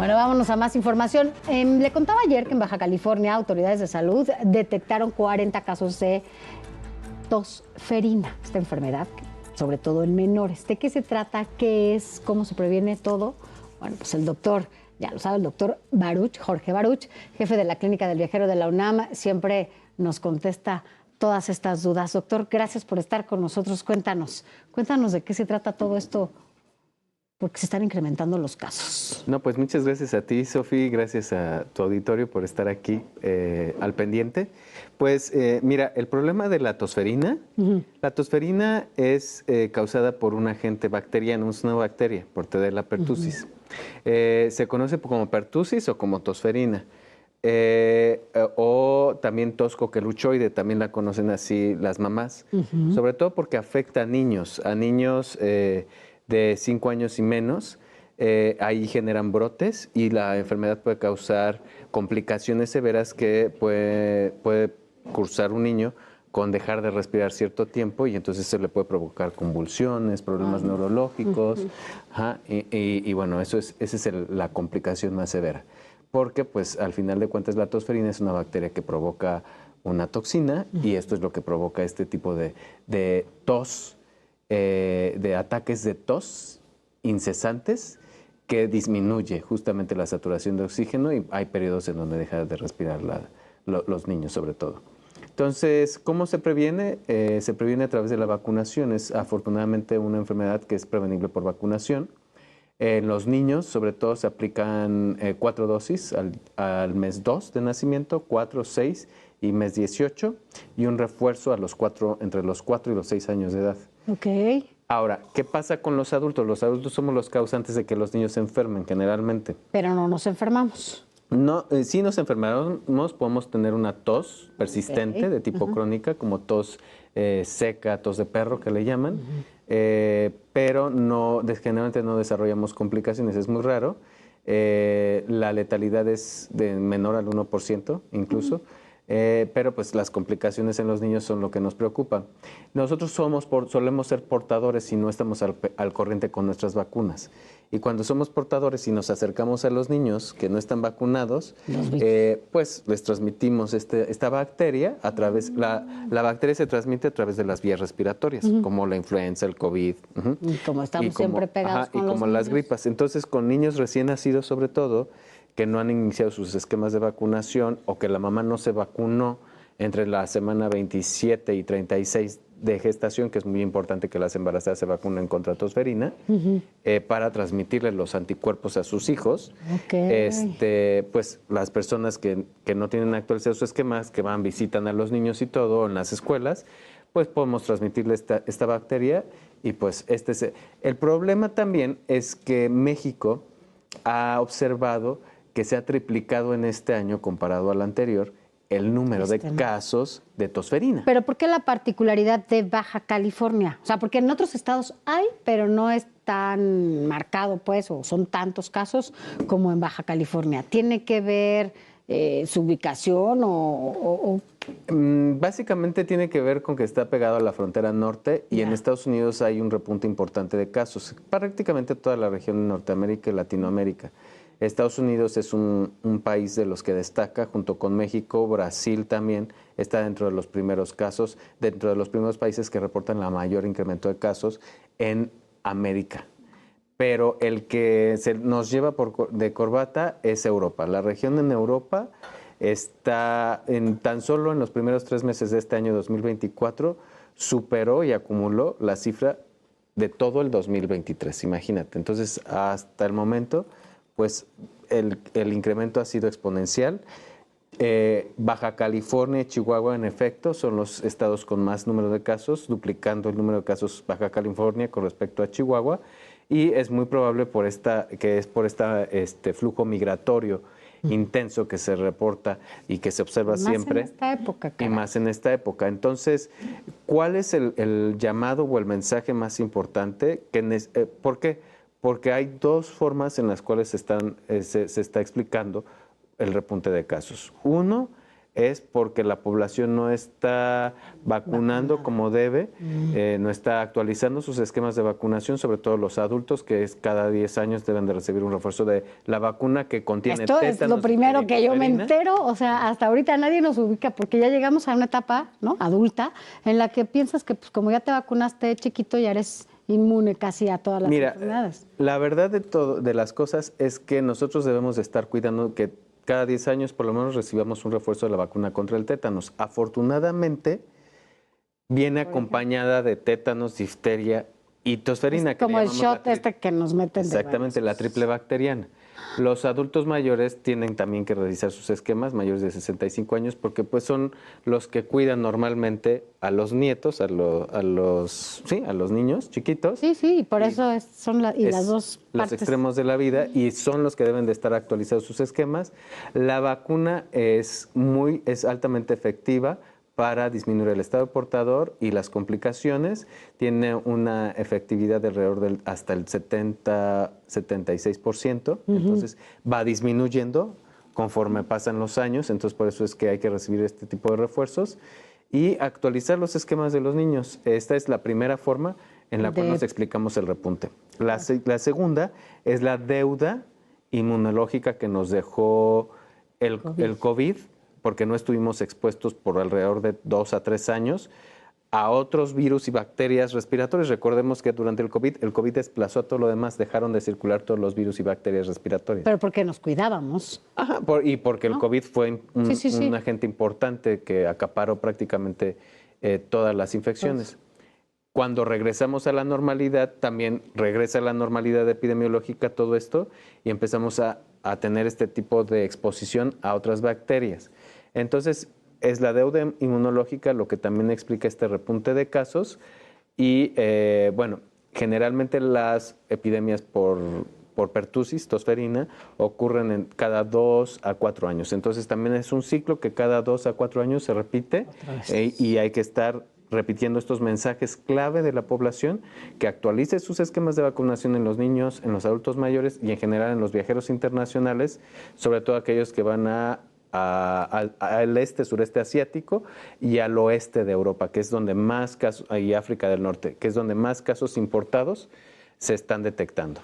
Bueno, vámonos a más información. Le contaba ayer que en Baja California autoridades de salud detectaron 40 casos de tosferina, esta enfermedad, sobre todo en menores. ¿De qué se trata? ¿Qué es? ¿Cómo se previene todo? Bueno, pues el doctor, ya lo sabe, el doctor Baruch, Jorge Baruch, jefe de la Clínica del Viajero de la UNAM, siempre nos contesta todas estas dudas. Doctor, gracias por estar con nosotros. Cuéntanos de qué se trata todo esto, porque se están incrementando los casos. No, pues muchas gracias a ti, Sofi, gracias a tu auditorio por estar aquí al pendiente. Pues mira, el problema de la tosferina, la tosferina es causada por un agente bacteriano, es una bacteria, por Tedella pertussis. Se conoce como pertussis o como tosferina. O también toscoqueluchoide, también la conocen así las mamás, sobre todo porque afecta a niños de 5 años y menos. Ahí generan brotes y la enfermedad puede causar complicaciones severas que puede cursar un niño con dejar de respirar cierto tiempo y entonces se le puede provocar convulsiones, problemas neurológicos. Y bueno, esa es la complicación más severa. Porque pues al final de cuentas la tosferina es una bacteria que provoca una toxina y esto es lo que provoca este tipo de tos, de ataques de tos incesantes que disminuye justamente la saturación de oxígeno y hay periodos en donde deja de respirar los niños sobre todo. Entonces, ¿cómo se previene? Se previene a través de la vacunación. Es afortunadamente una enfermedad que es prevenible por vacunación. En los niños, sobre todo, se aplican 4 dosis al mes 2 de nacimiento, 4, 6 y mes 18, y un refuerzo entre los 4 y los 6 años de edad. Ok. Ahora, ¿qué pasa con los adultos? Los adultos somos los causantes de que los niños se enfermen generalmente. Pero no nos enfermamos. No, si nos enfermamos, podemos tener una tos persistente de tipo crónica, como tos seca, tos de perro que le llaman, pero generalmente no desarrollamos complicaciones, es muy raro. La letalidad es de menor al 1% incluso. Pero pues las complicaciones en los niños son lo que nos preocupa. Nosotros solemos ser portadores y no estamos al corriente con nuestras vacunas. Y cuando somos portadores y nos acercamos a los niños que no están vacunados, pues les transmitimos esta bacteria a través, la bacteria se transmite a través de las vías respiratorias, como la influenza, el COVID. Y como estamos siempre pegados con los como las gripas. Entonces, con niños recién nacidos sobre todo, que no han iniciado sus esquemas de vacunación o que la mamá no se vacunó entre la semana 27 y 36 de gestación, que es muy importante que las embarazadas se vacunen contra tosferina, para transmitirle los anticuerpos a sus hijos. Pues las personas que no tienen actualizado sus esquemas, que visitan a los niños y todo en las escuelas, pues podemos transmitirle esta bacteria y pues el problema también es que México ha observado que se ha triplicado en este año comparado al anterior el número de casos de tosferina. ¿Pero por qué la particularidad de Baja California? O sea, porque en otros estados hay, pero no es tan marcado, pues, o son tantos casos como en Baja California. ¿Tiene que ver su ubicación o...? Básicamente tiene que ver con que está pegado a la frontera norte y en Estados Unidos hay un repunte importante de casos. Prácticamente toda la región de Norteamérica y Latinoamérica. Estados Unidos es un país de los que destaca, junto con México. Brasil también está dentro de los primeros casos, dentro de los primeros países que reportan la mayor incremento de casos en América. Pero el que nos lleva de corbata es Europa. La región en Europa está tan solo en los primeros 3 meses de este año 2024, superó y acumuló la cifra de todo el 2023, imagínate. Entonces, hasta el momento, pues el incremento ha sido exponencial. Baja California y Chihuahua, en efecto, son los estados con más número de casos, duplicando el número de casos Baja California con respecto a Chihuahua, y es muy probable por este flujo migratorio intenso que se reporta y que se observa siempre. Más en esta época, y más en esta época. Entonces, ¿cuál es el llamado o el mensaje más importante? ¿Por qué? Porque hay 2 formas en las cuales se está explicando el repunte de casos. Uno, es porque la población no está vacunando como debe, no está actualizando sus esquemas de vacunación, sobre todo los adultos, que es cada 10 años deben de recibir un refuerzo de la vacuna que contiene Esto es tétanos lo primero y que yo me difterina. entero, o sea, hasta ahorita nadie nos ubica porque ya llegamos a una etapa, ¿no?, adulta, en la que piensas que pues como ya te vacunaste chiquito ya eres inmune casi a todas las Mira, enfermedades. la verdad de las cosas es que nosotros debemos de estar cuidando que cada 10 años por lo menos recibamos un refuerzo de la vacuna contra el tétanos. Afortunadamente, viene acompañada de tétanos, difteria y tosferina. Es como el shot que nos meten. Exactamente, la triple bacteriana. Los adultos mayores tienen también que revisar sus esquemas, mayores de 65 años, porque pues son los que cuidan normalmente a los nietos, a los niños chiquitos. Sí, y por eso son las dos partes. Los extremos de la vida, y son los que deben de estar actualizados sus esquemas. La vacuna es altamente efectiva para disminuir el estado portador y las complicaciones. Tiene una efectividad de alrededor hasta el 76%, entonces va disminuyendo conforme pasan los años, entonces por eso es que hay que recibir este tipo de refuerzos y actualizar los esquemas de los niños. Esta es la primera forma en la cual nos explicamos el repunte. La segunda es la deuda inmunológica que nos dejó el COVID, porque no estuvimos expuestos por alrededor de 2 a 3 años a otros virus y bacterias respiratorias. Recordemos que durante el COVID desplazó a todo lo demás, dejaron de circular todos los virus y bacterias respiratorias. Pero porque nos cuidábamos. Ajá, y porque el COVID fue un agente importante que acaparó prácticamente todas las infecciones. Cuando regresamos a la normalidad, también regresa a la normalidad epidemiológica todo esto y empezamos a tener este tipo de exposición a otras bacterias. Entonces, es la deuda inmunológica lo que también explica este repunte de casos y, generalmente las epidemias por pertusis, tosferina, ocurren cada 2 a 4 años. Entonces, también es un ciclo que cada 2 a 4 años se repite y hay que estar repitiendo estos mensajes clave de la población, que actualice sus esquemas de vacunación en los niños, en los adultos mayores y en general en los viajeros internacionales, sobre todo aquellos que van al sureste asiático y al oeste de Europa, que es donde más casos, y África del Norte, que es donde más casos importados se están detectando.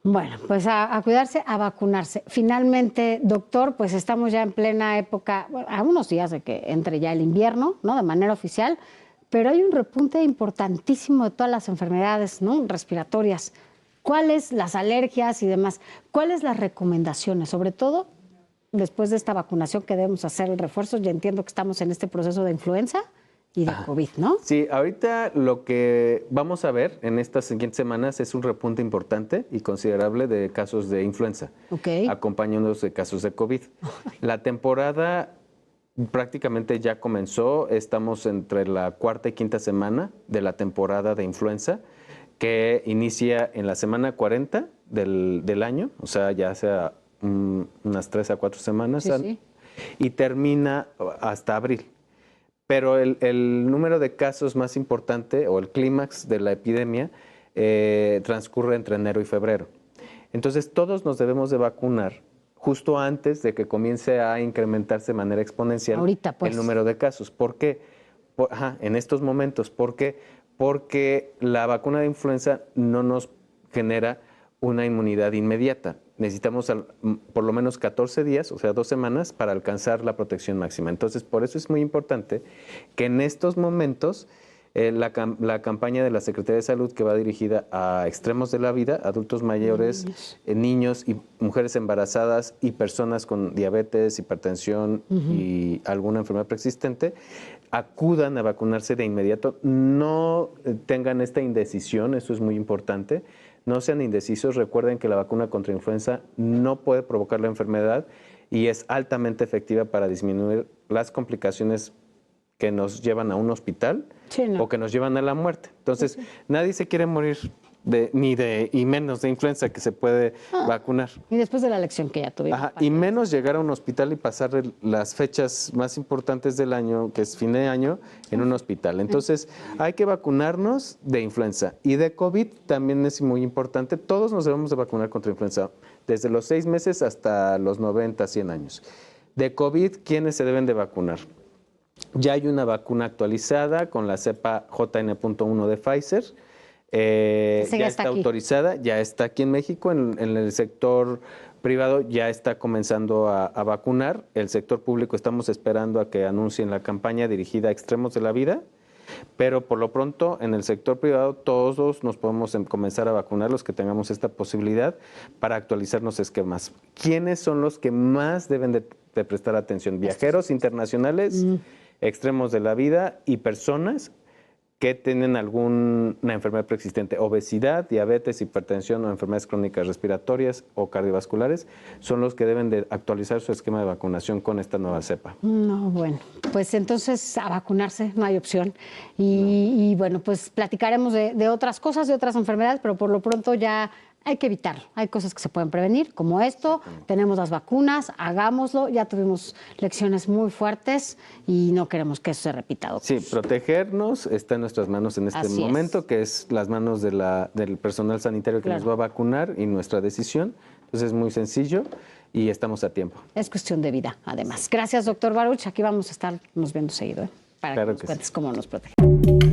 Bueno, pues a cuidarse, a vacunarse. Finalmente, doctor, pues estamos ya en plena época, a unos días de que entre ya el invierno, ¿no?, de manera oficial, pero hay un repunte importantísimo de todas las enfermedades, ¿no?, respiratorias. ¿Cuáles las alergias y demás? ¿Cuáles las recomendaciones? Sobre todo, después de esta vacunación que debemos hacer el refuerzo, ya entiendo que estamos en este proceso de influenza y de COVID, ¿no? Sí, ahorita lo que vamos a ver en estas siguientes semanas es un repunte importante y considerable de casos de influenza, acompañándonos de casos de COVID. La temporada prácticamente ya comenzó, estamos entre la cuarta y quinta semana de la temporada de influenza, que inicia en la semana 40 del año, o sea, ya sea unas 3 a 4 semanas, y termina hasta abril. Pero el número de casos más importante o el clímax de la epidemia transcurre entre enero y febrero. Entonces, todos nos debemos de vacunar justo antes de que comience a incrementarse de manera exponencial el número de casos. ¿Por qué? En estos momentos. ¿Por qué? Porque la vacuna de influenza no nos genera una inmunidad inmediata. Necesitamos por lo menos 14 días, o sea, 2 semanas, para alcanzar la protección máxima. Entonces, por eso es muy importante que en estos momentos la campaña de la Secretaría de Salud, que va dirigida a extremos de la vida, adultos mayores, niños y mujeres embarazadas y personas con diabetes, hipertensión y alguna enfermedad preexistente, acudan a vacunarse de inmediato. No tengan esta indecisión, eso es muy importante. No sean indecisos, recuerden que la vacuna contra influenza no puede provocar la enfermedad y es altamente efectiva para disminuir las complicaciones que nos llevan a un hospital o que nos llevan a la muerte. Entonces, nadie se quiere morir y menos de influenza, que se puede vacunar. Y después de la elección que ya tuvimos. Y menos llegar a un hospital y pasar las fechas más importantes del año, que es fin de año, en un hospital. Entonces, hay que vacunarnos de influenza. Y de COVID también es muy importante. Todos nos debemos de vacunar contra influenza, desde los 6 meses hasta los 90, 100 años. De COVID, ¿quiénes se deben de vacunar? Ya hay una vacuna actualizada con la cepa JN.1 de Pfizer. Ya está autorizada, ya está aquí en México, en el sector privado ya está comenzando a vacunar. El sector público estamos esperando a que anuncien la campaña dirigida a extremos de la vida, pero por lo pronto en el sector privado todos nos podemos comenzar a vacunar, los que tengamos esta posibilidad, para actualizar los esquemas. ¿Quiénes son los que más deben de prestar atención? Viajeros internacionales, extremos de la vida y personas que tienen alguna enfermedad preexistente, obesidad, diabetes, hipertensión o enfermedades crónicas respiratorias o cardiovasculares, son los que deben de actualizar su esquema de vacunación con esta nueva cepa. No, bueno, pues entonces a vacunarse, no hay opción. Y bueno, pues platicaremos de otras cosas, de otras enfermedades, pero por lo pronto ya hay que evitarlo. Hay cosas que se pueden prevenir, como esto. Tenemos las vacunas, hagámoslo. Ya tuvimos lecciones muy fuertes y no queremos que eso se repita, doctor. Sí, protegernos está en nuestras manos en este momento, que es las manos del personal sanitario que nos va a vacunar y nuestra decisión. Entonces es muy sencillo y estamos a tiempo. Es cuestión de vida, además. Gracias, doctor Baruch. Aquí vamos a estarnos viendo seguido, para que nos cuentes cómo nos protegemos.